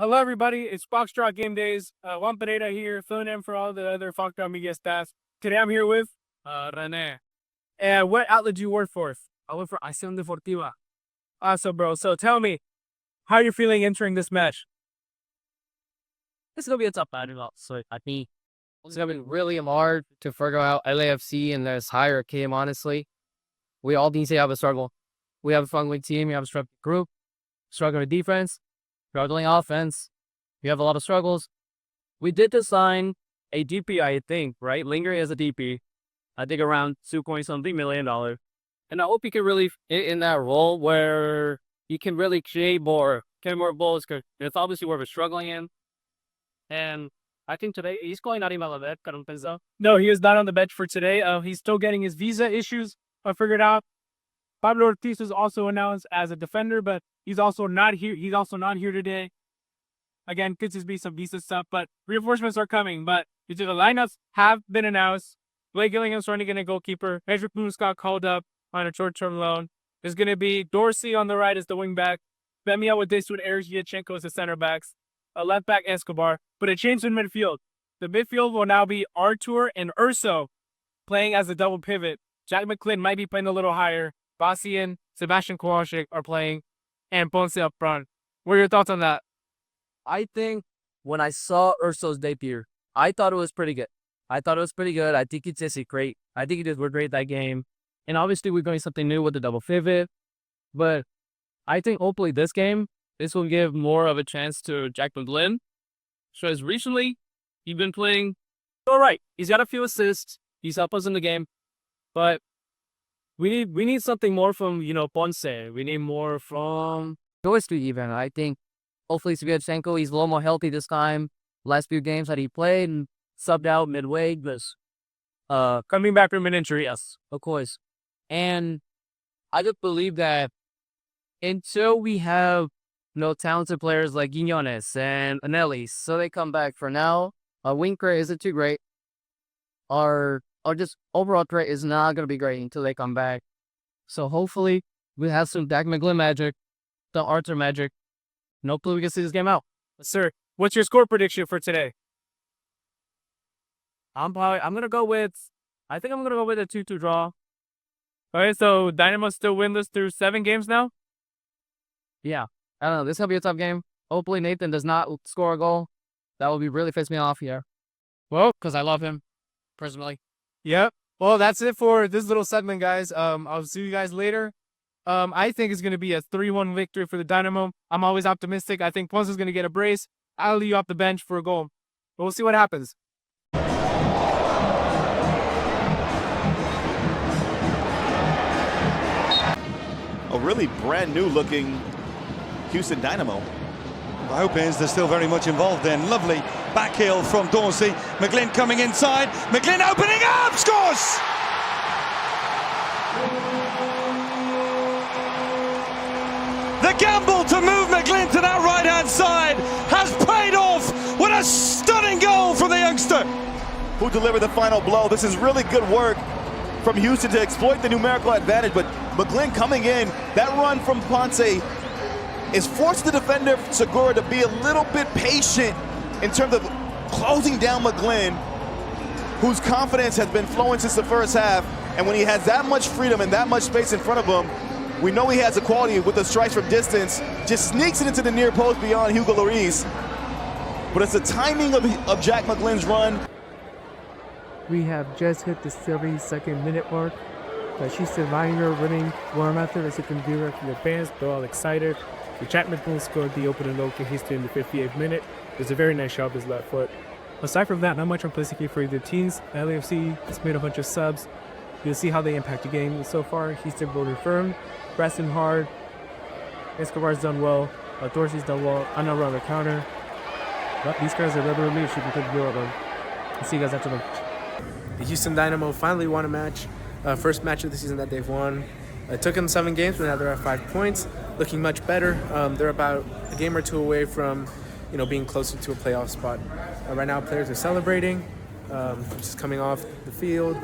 Hello, everybody. It's Foxtrot Gamedays. Juan Pereira here, filling in for all the other Foxtrot Media staff. Today I'm here with Rene, and what outlet do you work for? I work for Acción Deportiva. Awesome, bro. So tell me, how you're feeling entering this match? This is gonna be a tough battle. So I think it's gonna be really hard to figure out LAFC and this higher team. Honestly, we all need to have a struggle. We have a struggling team. We have a struggling group, struggling defense, struggling offense. We have a lot of struggles. We did design a DP, I think, right? Lingering as a DP. I think around $2.something million. And I hope you can really fit in that role where you can really create more goals, because it's obviously where we're struggling in. And I think today he's going not even a bit. No, he is not on the bench for today. He's still getting his visa issues figured out. Pablo Ortiz is also announced as a defender, but he's also not here. He's also not here today. Again, could just be some visa stuff, but reinforcements are coming. But the lineups have been announced. Blake Gillingham's running in a goalkeeper. Pedro Cruz got called up on a short-term loan. There's going to be Dorsey on the right as the wingback. Bemia with this with Eric Yachenko as the center backs. A left back Escobar. But a change in midfield. The midfield will now be Artur and Urso playing as a double pivot. Jack McGlynn might be playing a little higher. Bastian, Sebastian Kowalczyk are playing, and Ponce up front. What are your thoughts on that? I think when I saw Urso's debut, I thought it was pretty good. I think he did great. I think he did great that game. And obviously, we're going something new with the double pivot. But I think hopefully this will give more of a chance to Jack McGlynn. So as recently, he's been playing all right. He's got a few assists. He's helped us in the game. But we need something more from, Ponce. We need more from Dorsey even. I think hopefully Yachenko, he's a little more healthy this time. Last few games that he played and subbed out midway, but Coming back from an injury, yes. of course. And I just believe that until we have talented players like Guignones and Anelli, so they come back for now. Winker isn't too great. Our just overall threat is not going to be great until they come back. So hopefully we have some Jack McGlynn magic, the Artur magic, and hopefully we can see this game out. Sir, what's your score prediction for today? I'm gonna go with a 2-2 draw. Okay, so Dynamo still winless through 7 games now? Yeah. I don't know. This is gonna be a tough game. Hopefully Nathan does not score a goal. That will be really piss me off here. Well, Because I love him personally. yep. Well, that's it for this little segment, guys. I'll see you guys later. I think it's going to be a 3-1 victory for the Dynamo. I'm always optimistic. I think Ponce is going to get a brace. I'll leave you off the bench for a goal. But we'll see what happens. A really brand new looking Houston Dynamo. The hope is they're still very much involved then. Lovely back heel from Dorsey. McGlynn coming inside. McGlynn opening up, scores! The gamble to move McGlynn to that right-hand side has paid off with a stunning goal from the youngster. Who delivered the final blow. This is really good work from Houston to exploit the numerical advantage, but McGlynn coming in, that run from Ponce is forced the defender Segura to be a little bit patient in terms of closing down McGlynn, whose confidence has been flowing since the first half. And when he has that much freedom and that much space in front of him, we know he has a quality with the strikes from distance, just sneaks it into the near post beyond Hugo Lloris. But it's the timing of Jack McGlynn's run. We have just hit the 72nd minute mark. She's Survivor winning warm after the second viewer from the fans. They're all excited. Jack McGlynn scored the opening goal for Houston in the 58th minute. It was a very nice shot of his left foot. Aside from that, not much on playing for either teams. LAFC has made a bunch of subs. You'll see how they impact the game so far. Houston voted firm, pressing hard. Escobar's done well. Dorsey's done well. I'm not around the counter. But these guys are regular leadership and could build them. I'll see you guys after the The Houston Dynamo finally won a match. First match of the season that they've won. It took them 7 games, but now they're at 5 points, looking much better. They're about a game or two away from, being closer to a playoff spot. Right now, players are celebrating, just coming off the field.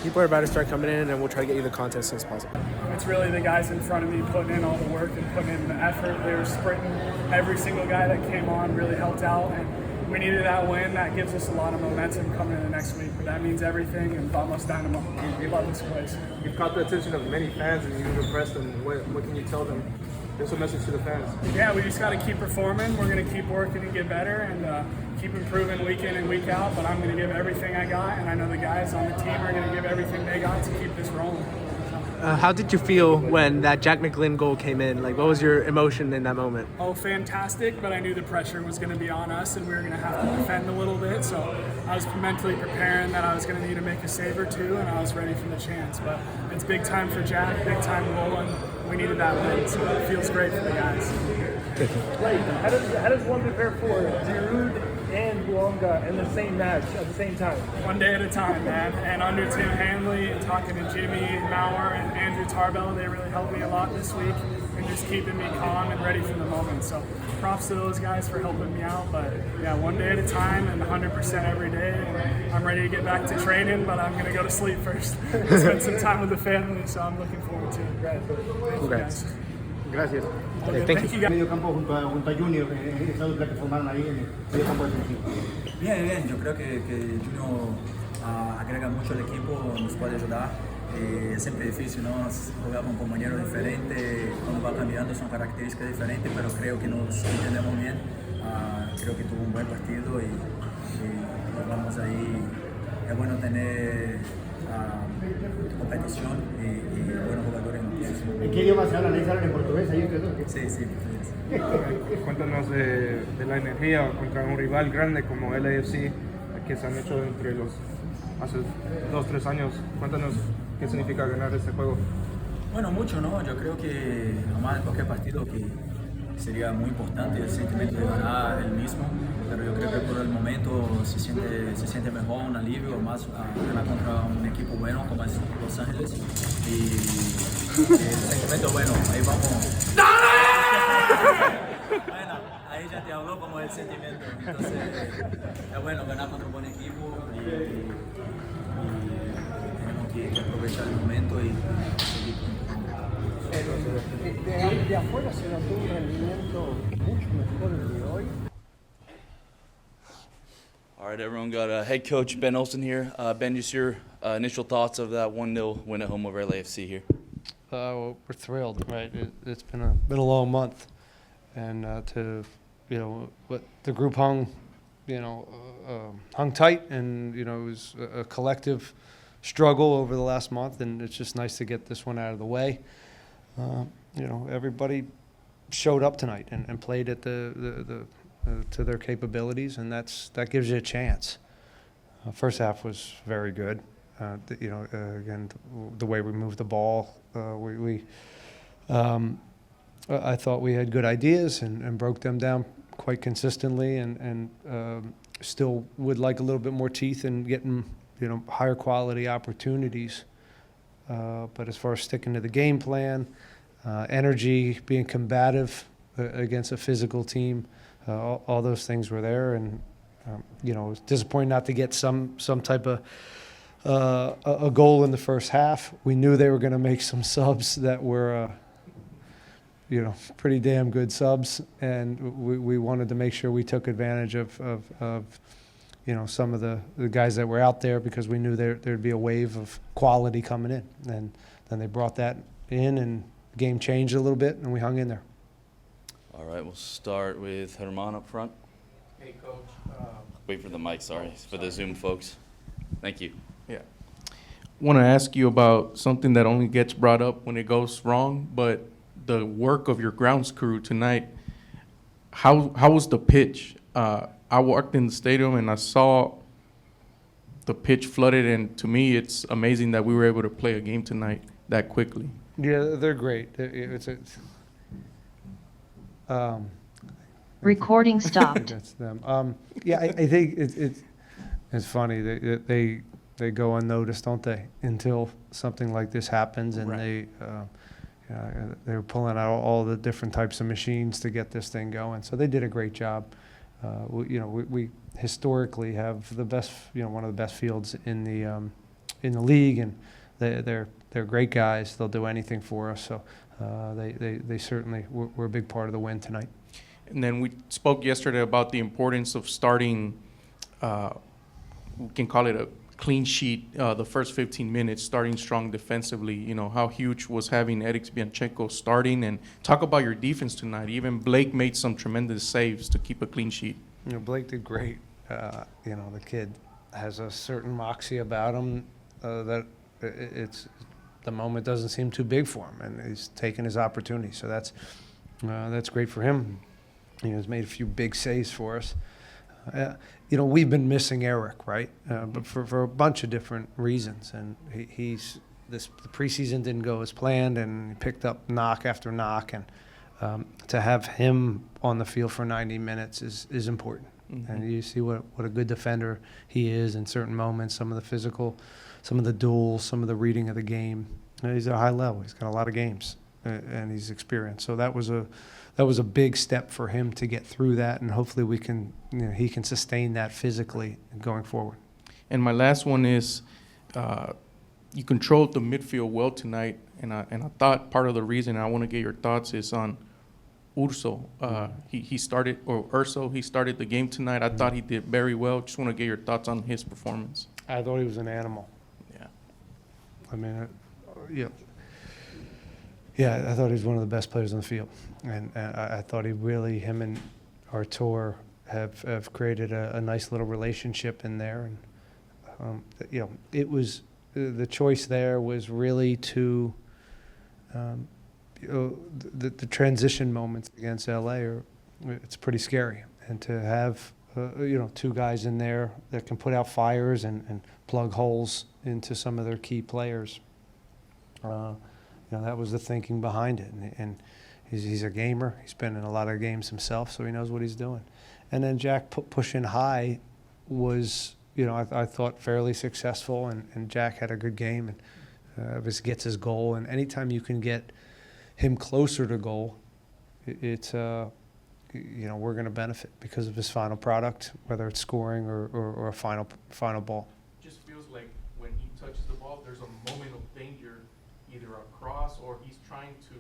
People are about to start coming in, and we'll try to get you the content as soon as possible. It's really the guys in front of me putting in all the work and putting in the effort. They were sprinting. Every single guy that came on really helped out, and we needed that win. That gives us a lot of momentum coming into next week. But that means everything, and Vamos Dynamo. We love this place. You've caught the attention of many fans, and you've impressed them. What can you tell them? There's a message to the fans. Yeah, we just got to keep performing. We're going to keep working and get better, and keep improving week in and week out. But I'm going to give everything I got, and I know the guys on the team are going to give everything they got to keep this rolling. How did you feel when that Jack McGlynn goal came in? Like, what was your emotion in that moment? Oh, fantastic, but I knew the pressure was going to be on us and we were going to have to defend a little bit, so I was mentally preparing that I was going to need to make a save or two, and I was ready for the chance. But it's big time for Jack, big time goal, and we needed that win, so it feels great for the guys. Right. How does one prepare for Giroud and Luonga in the same match at the same time? One day at a time, man. And under Tim Hanley, and talking to Jimmy Maurer and Andrew Tarbell, they really helped me a lot this week and just keeping me calm and ready for the moment. So props to those guys for helping me out. But yeah, one day at a time and 100% every day. And I'm ready to get back to training, but I'm going to go to sleep first. Spend some time with the family, so I'm looking forward to it. Thank you, guys. Gracias. Okay, thank you, guys. Medio campo junto a Junior, esa dupla que formaron ahí en el medio campo defensivo. Bien, bien, yo creo que Junior agrega mucho al equipo, nos puede ayudar. Es siempre difícil, ¿no? Jugar con compañeros diferentes, cuando va cambiando son características diferentes, pero creo que nos entendemos bien. Creo que tuvo un buen partido y vamos ahí. Es bueno tener competición y buenos jugadores en la posición. ¿En qué idioma se hablan? ¿Ahí se hablan en portugués? ¿Ahí ustedes dos? Sí, sí, portugués. Cuéntanos de la energía contra un rival grande como LAFC, que se han hecho entre los hace 2-3 años. Cuéntanos qué significa ganar este juego. Bueno, mucho, ¿no? Yo creo que además de cualquier partido que sería muy importante el sentimiento de ganar el mismo, pero yo creo que por el momento se siente mejor, un alivio más ganar contra un equipo bueno como es Los Ángeles y el sentimiento bueno, ahí vamos. Bueno, ahí ya te habló como el sentimiento, entonces es bueno ganar contra un buen equipo y tenemos que aprovechar el momento y seguir. De afuera se notó un rendimiento mucho mejor el de hoy. All right, everyone, got head coach Ben Olsen here. Ben, just your initial thoughts of that 1-0 win at home over LAFC here. We're thrilled, right? It's been a long month, and what the group hung tight, and it was a collective struggle over the last month, and it's just nice to get this one out of the way. Everybody showed up tonight and played at to their capabilities, and that gives you a chance. First half was very good. Again, the way we moved the ball, I thought we had good ideas and broke them down quite consistently, and still would like a little bit more teeth in getting higher quality opportunities. But as far as sticking to the game plan, energy, being combative against a physical team, all those things were there, and it was disappointing not to get some type of a goal in the first half. We knew they were going to make some subs that were pretty damn good subs, and we wanted to make sure we took advantage of some of the guys that were out there, because we knew there'd be a wave of quality coming in, and then they brought that in, and the game changed a little bit, and we hung in there. All right, we'll start with Herman up front. Hey, Coach. Wait for the mic, sorry, for the Zoom folks. Thank you. Yeah. Want to ask you about something that only gets brought up when it goes wrong, but the work of your grounds crew tonight. How was the pitch? I walked in the stadium and I saw the pitch flooded, and to me, it's amazing that we were able to play a game tonight that quickly. Yeah, they're great. Recording stopped. That's them. I think it's funny. They go unnoticed, don't they, until something like this happens, and Right. they're pulling out all the different types of machines to get this thing going. So they did a great job. We historically have the best, one of the best fields in the in the league, and they're great guys. They'll do anything for us. So they certainly were a big part of the win tonight. And then we spoke yesterday about the importance of starting, we can call it a clean sheet, the first 15 minutes, starting strong defensively. You know, how huge was having Eric Bianchenko starting, and talk about your defense tonight. Even Blake made some tremendous saves to keep a clean sheet. You know, Blake did great. You know, the kid has a certain moxie about him that the moment doesn't seem too big for him, and he's taken his opportunity. So that's great for him. You know, he's made a few big saves for us. You know, we've been missing Eric, right? But for a bunch of different reasons. And the preseason didn't go as planned, and he picked up knock after knock. And to have him on the field for 90 minutes is important. Mm-hmm. And you see what a good defender he is in certain moments, some of the physical, some of the duels, some of the reading of the game. He's at a high level. He's got a lot of games, and he's experienced. So that was a big step for him to get through that, and hopefully he can sustain that physically going forward. And my last one is, you controlled the midfield well tonight, and I thought part of the reason, I want to get your thoughts, is on Urso. He started the game tonight. I thought he did very well. Just want to get your thoughts on his performance. I thought he was an animal. Yeah. I mean, yeah, I thought he was one of the best players on the field. And I thought him and Artur have created a nice little relationship in there. And, you know, it was, the choice there was really to, you know, the transition moments against LA it's pretty scary. And to have, you know, two guys in there that can put out fires and plug holes into some of their key players. You know, that was the thinking behind it. And he's a gamer. He's been in a lot of games himself, so he knows what he's doing. And then Jack pushing high was, you know, I thought fairly successful, and Jack had a good game and gets his goal. And anytime you can get him closer to goal, it's you know, we're going to benefit because of his final product, whether it's scoring or a final ball. Just feels like when he touches the ball, there's a moment of danger, either a cross or he's trying to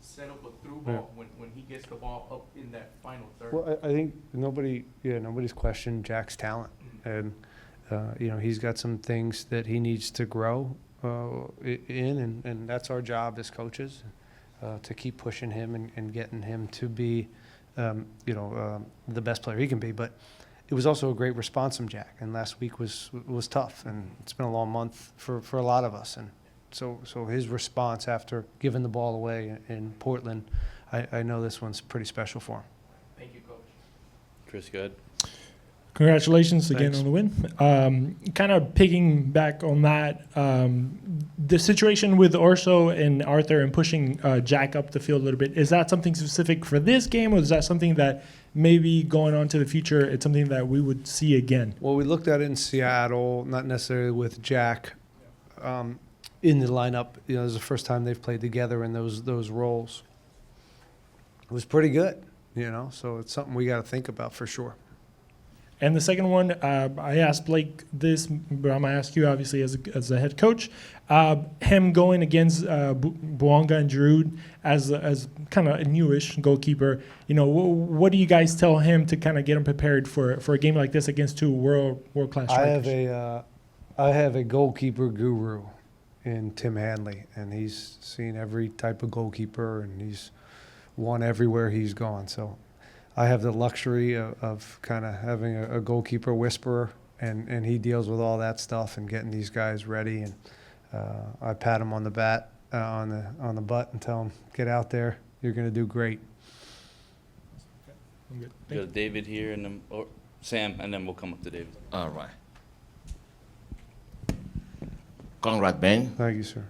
set up a through ball when he gets the ball up in that final third. Well, I think nobody's questioned Jack's talent. Mm-hmm. And, you know, he's got some things that he needs to grow in, and that's our job as coaches, to keep pushing him and getting him to be, you know, the best player he can be. But it was also a great response from Jack, and last week was tough, and it's been a long month for a lot of us. And so his response after giving the ball away in Portland, I know this one's pretty special for him. Thank you, Coach. Chris, go ahead. Congratulations again on the win. Kind of picking back on that, the situation with Urso and Artur and pushing Jack up the field a little bit, is that something specific for this game, or is that something that maybe going on to the future, it's something that we would see again? Well, we looked at it in Seattle, not necessarily with Jack in the lineup. You know, it was the first time they've played together in those roles. It was pretty good, you know, so it's something we got to think about for sure. And the second one, I asked Blake this, but I'm going to ask you, obviously, as a head coach. Him going against Buonga and Giroud as kind of a newish goalkeeper, you know, what do you guys tell him to kind of get him prepared for a game like this against two world-class strikers? I have a goalkeeper guru in Tim Hanley, and he's seen every type of goalkeeper, and he's won everywhere he's gone. So I have the luxury of kind of having a goalkeeper whisperer, and he deals with all that stuff and getting these guys ready. And I pat him on the on the butt and tell him, get out there, you're going to do great. We got David here, and then Sam, and then we'll come up to David. All right. Congrats, Ben. Thank you, sir.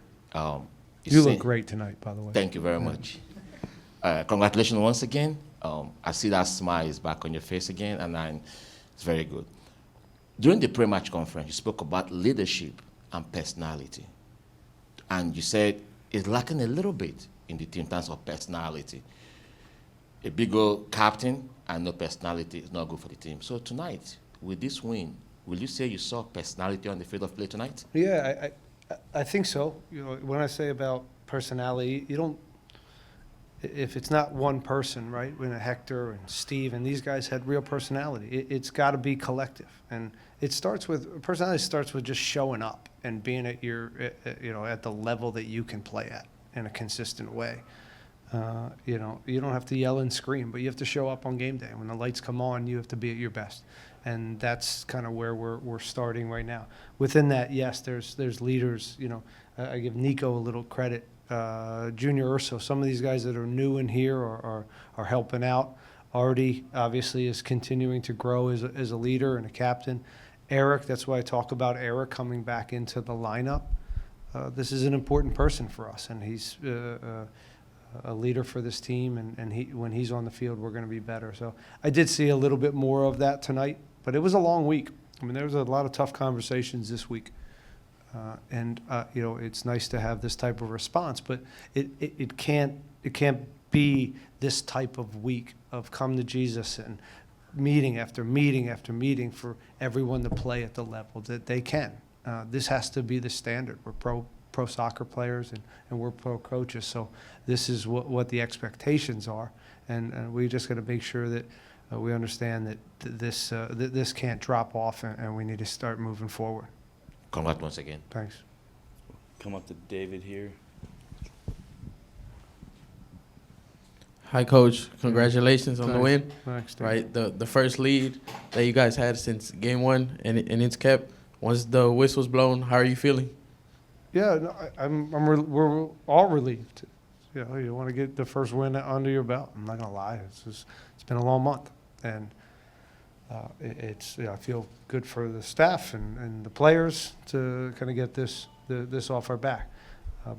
You look great tonight, by the way. Thank you very much. Congratulations once again. I see that smile is back on your face again, and it's very good. During the pre-match conference, you spoke about leadership and personality. And you said it's lacking a little bit in the team in terms of personality. A big old captain and no personality is not good for the team. So tonight, with this win, Will you say you saw personality on the field of play tonight? Yeah, I think so. You know, when I say about personality, you don't. If it's not one person, right? When Hector and Steve and these guys had real personality, it's got to be collective, and it starts with personality. Starts with just showing up and being at your, at the level that you can play at in a consistent way. You know, you don't have to yell and scream, but you have to show up on game day. When the lights come on, you have to be at your best, and that's kind of where we're starting right now. Within that, yes, there's leaders. You know, I give Nico a little credit. Junior Urso, some of these guys that are new in here are helping out. Artie obviously is continuing to grow as a leader and a captain. Eric, that's why I talk about Eric coming back into the lineup. This is an important person for us, and he's a leader for this team, and when he's on the field, we're going to be better. So I did see a little bit more of that tonight, but it was a long week. I mean, there was a lot of tough conversations this week. You know, it's nice to have this type of response, but it can't be this type of week of come to Jesus and meeting after meeting after meeting for everyone to play at the level that they can. This has to be the standard. We're pro soccer players and we're pro coaches, so this is what the expectations are, and we just got to make sure that we understand that this can't drop off, and we need to start moving forward. Congrats once again. Thanks. Come up to David here. Hi, Coach. Congratulations on the win. Thanks, right, the first lead that you guys had since game one, and it's kept. Once the whistle's blown, how are you feeling? Yeah, no, we're all relieved. You know, you want to get the first win under your belt. I'm not gonna lie, it's been a long month, and I feel good for the staff and the players to kind of get this off our back.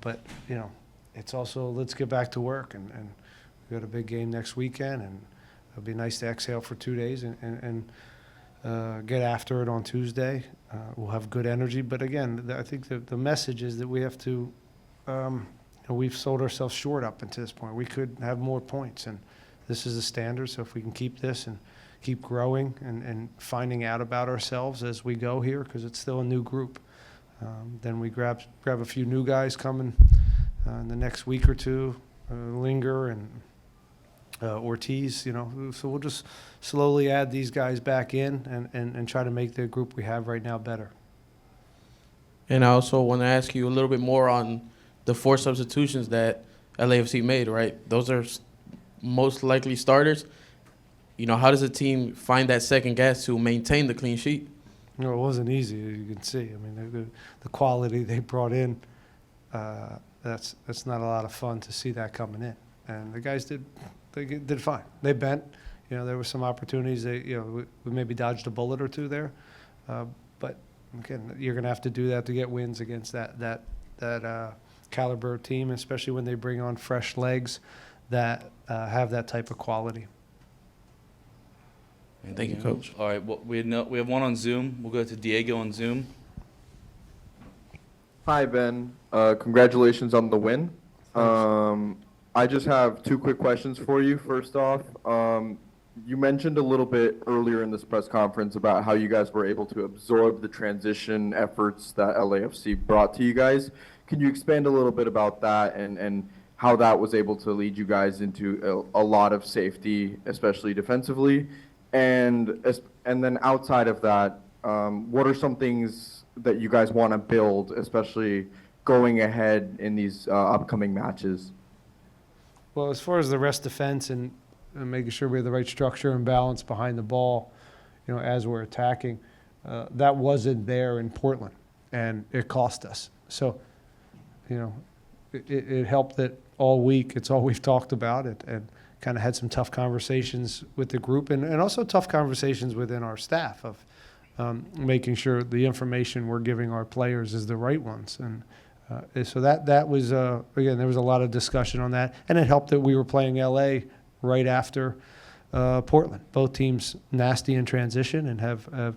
But you know, it's also let's get back to work, and we got a big game next weekend, and it'll be nice to exhale for 2 days and get after it on Tuesday. We'll have good energy, but again, I think the message is that we have to. We've sold ourselves short up until this point. We could have more points, and this is the standard. So if we can keep this and keep growing and finding out about ourselves as we go here, because it's still a new group, then we grab a few new guys coming in the next week or two, Linger and Ortiz, you know. So we'll just slowly add these guys back in and try to make the group we have right now better. And I also want to ask you a little bit more on the 4 substitutions that LAFC made, right? Those are most likely starters. You know, how does a team find that second gas to maintain the clean sheet? You know, it wasn't easy, as you can see. I mean, the quality they brought in, that's not a lot of fun to see that coming in. And the guys did fine. They bent. You know, there were some opportunities. We maybe dodged a bullet or two there. But again, you're going to have to do that to get wins against that caliber team, especially when they bring on fresh legs that have that type of quality. Thank you, Coach. All right, well, we have one on Zoom. We'll go to Diego on Zoom. Hi, Ben. Congratulations on the win. I just have 2 quick questions for you. First off, you mentioned a little bit earlier in this press conference about how you guys were able to absorb the transition efforts that LAFC brought to you guys. Can you expand a little bit about that and how that was able to lead you guys into a lot of safety, especially defensively? And then outside of that, what are some things that you guys want to build, especially going ahead in these upcoming matches? Well, as far as the rest defense and making sure we have the right structure and balance behind the ball, you know, as we're attacking, that wasn't there in Portland, and it cost us. So, you know, it helped that all week it's all we've talked about it, and kind of had some tough conversations with the group and also tough conversations within our staff of making sure the information we're giving our players is the right ones. And so that was, again, there was a lot of discussion on that. And it helped that we were playing LA right after Portland. Both teams nasty in transition and have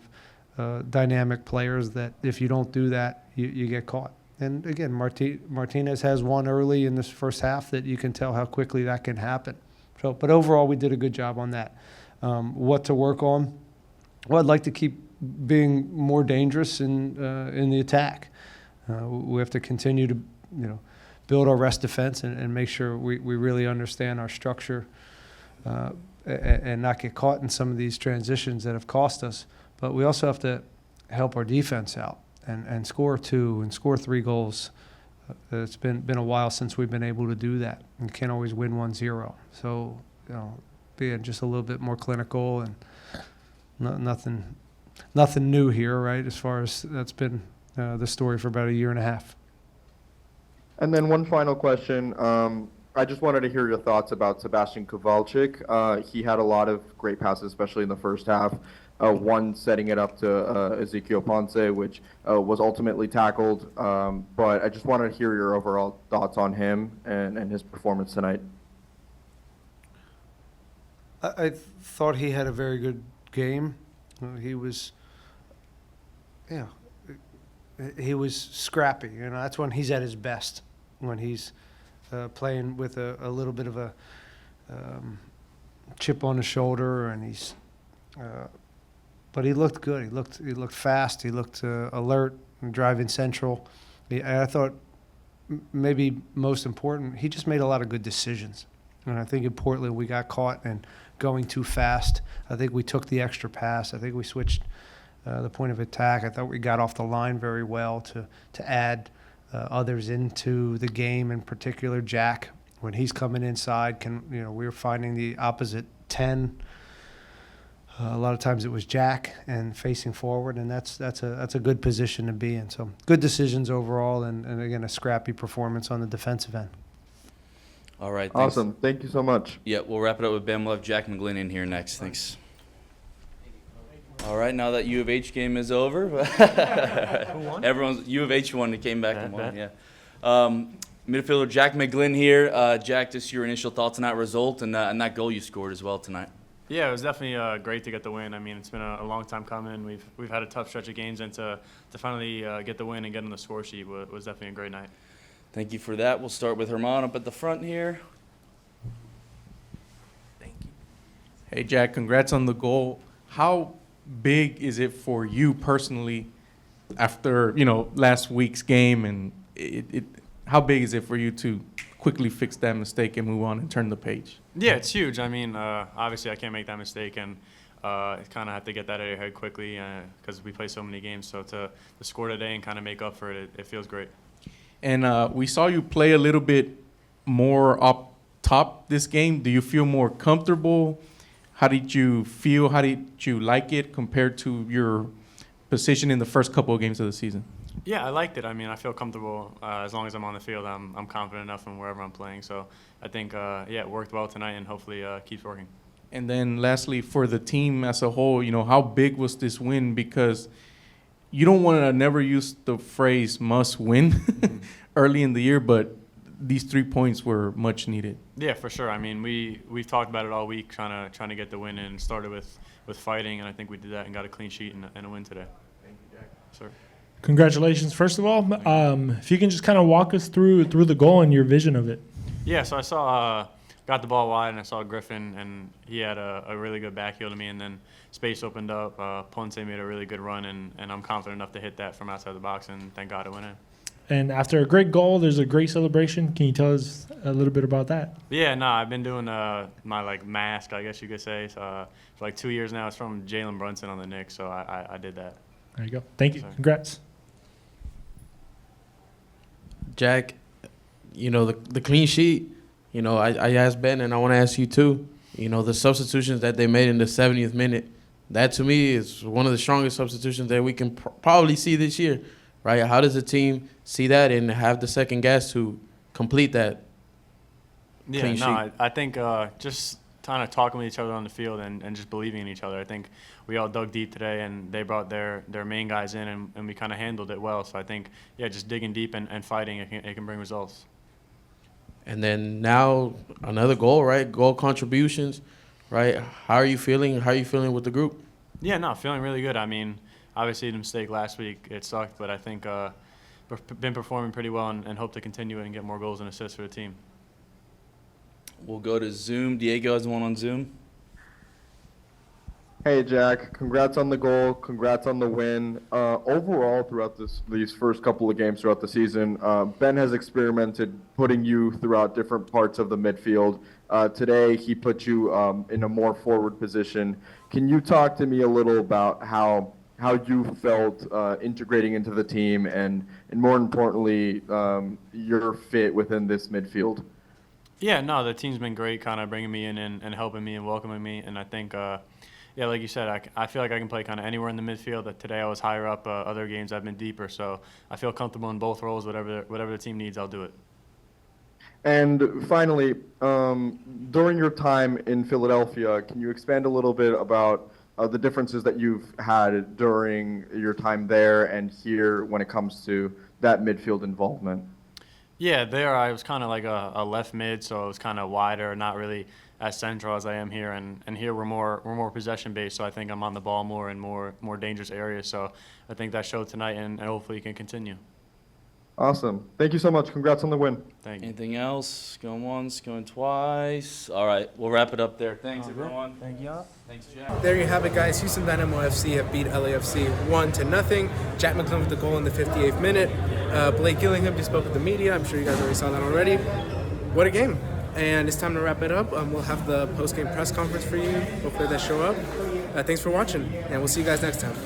dynamic players that if you don't do that, you get caught. And again, Martinez has one early in this first half that you can tell how quickly that can happen. So, but overall, we did a good job on that. What to work on? Well, I'd like to keep being more dangerous in the attack. We have to continue to, build our rest defense and make sure we really understand our structure and not get caught in some of these transitions that have cost us. But we also have to help our defense out and score 2 and score 3 goals. It's been a while since we've been able to do that. You can't always win 1-0. So, being just a little bit more clinical and nothing new here, right? As far as that's been the story for about a year and a half. And then one final question. I just wanted to hear your thoughts about Sebastian Kowalczyk. He had a lot of great passes, especially in the first half. One setting it up to Ezequiel Ponce, which was ultimately tackled. But I just wanted to hear your overall thoughts on him and his performance tonight. I thought he had a very good game. He was scrappy. That's when he's at his best, when he's playing with a little bit of a chip on the shoulder, and he's. But he looked good. He looked fast. He looked alert and driving central. And I thought maybe most important, he just made a lot of good decisions. And I think in Portland we got caught and going too fast. I think we took the extra pass. I think we switched the point of attack. I thought we got off the line very well to add others into the game, in particular Jack. When he's coming inside, we were finding the opposite 10. A lot of times it was Jack and facing forward, and that's a good position to be in. So good decisions overall, and again, a scrappy performance on the defensive end. All right. Thanks. Awesome. Thank you so much. Yeah, we'll wrap it up with Ben. We'll have Jack McGlynn in here next. Thanks. All right, now that U of H game is over. Who won? Everyone's U of H won. It came back and won. Yeah. Midfielder Jack McGlynn here. Jack, just your initial thoughts on that result and that goal you scored as well tonight. Yeah, it was definitely great to get the win. I mean, it's been a long time coming. We've had a tough stretch of games, and to finally get the win and get on the score sheet was definitely a great night. Thank you for that. We'll start with Herman up at the front here. Thank you. Hey, Jack, congrats on the goal. How big is it for you personally after, last week's game? And how big is it for you to quickly fix that mistake and move on and turn the page? Yeah, it's huge. I mean, obviously I can't make that mistake, and kind of have to get that out of your head quickly because we play so many games. So to score today and kind of make up for it, it feels great. And we saw you play a little bit more up top this game. Do you feel more comfortable? How did you feel? How did you like it compared to your position in the first couple of games of the season? Yeah, I liked it. I mean, I feel comfortable as long as I'm on the field. I'm confident enough in wherever I'm playing. So I think, it worked well tonight, and hopefully keeps working. And then lastly, for the team as a whole, how big was this win? Because you don't want to never use the phrase must win early in the year, but these 3 points were much needed. Yeah, for sure. I mean, we've talked about it all week, trying to get the win, and started with fighting, and I think we did that and got a clean sheet and a win today. Thank you, Jack. Sir. Congratulations, first of all. If you can just kind of walk us through the goal and your vision of it. Yeah, so I saw got the ball wide, and I saw Griffin, and he had a really good backheel to me, and then space opened up. Ponce made a really good run, and I'm confident enough to hit that from outside the box, and thank God it went in. And after a great goal, there's a great celebration. Can you tell us a little bit about that? Yeah, no, I've been doing my mask, I guess you could say, so, for 2 years now. It's from Jalen Brunson on the Knicks, so I did that. There you go. Thank you. Congrats. Jack, the clean sheet, I asked Ben, and I want to ask you too, the substitutions that they made in the 70th minute, that to me is one of the strongest substitutions that we can probably see this year, right? How does the team see that and have the second guess to complete that clean sheet? I think just kind of talking with each other on the field and just believing in each other. I think we all dug deep today, and they brought their main guys in, and we kind of handled it well. So I think, just digging deep and fighting, it can bring results. And then now another goal, right? Goal contributions, right? How are you feeling? How are you feeling with the group? Yeah, no, feeling really good. I mean, obviously the mistake last week, it sucked, but I think we've been performing pretty well and hope to continue it and get more goals and assists for the team. We'll go to Zoom. Diego has one on Zoom. Hey, Jack. Congrats on the goal. Congrats on the win. Overall, throughout these first couple of games throughout the season, Ben has experimented putting you throughout different parts of the midfield. Today, he put you in a more forward position. Can you talk to me a little about how you felt integrating into the team and more importantly, your fit within this midfield? Yeah, no, the team's been great, kind of bringing me in and helping me and welcoming me. And I think, yeah, like you said, I feel like I can play kind of anywhere in the midfield. That today I was higher up. Other games I've been deeper, so I feel comfortable in both roles. Whatever the team needs, I'll do it. And finally, during your time in Philadelphia, can you expand a little bit about the differences that you've had during your time there and here when it comes to that midfield involvement? Yeah, there I was kind of like a left mid, so it was kind of wider, not really as central as I am here. And here we're more possession based, so I think I'm on the ball more in more dangerous areas. So I think that showed tonight, and hopefully it can continue. Awesome. Thank you so much. Congrats on the win. Thank you. Anything else? Going once, going twice. All right, we'll wrap it up there. Thanks, everyone. Thank you. Thanks, Jack. There you have it, guys. Houston Dynamo FC have beat LAFC 1-0. Jack McGlynn with the goal in the 58th minute. Blake Gillingham just spoke with the media. I'm sure you guys already saw that already. What a game. And it's time to wrap it up. We'll have the post-game press conference for you. Hopefully they show up. Thanks for watching, and we'll see you guys next time.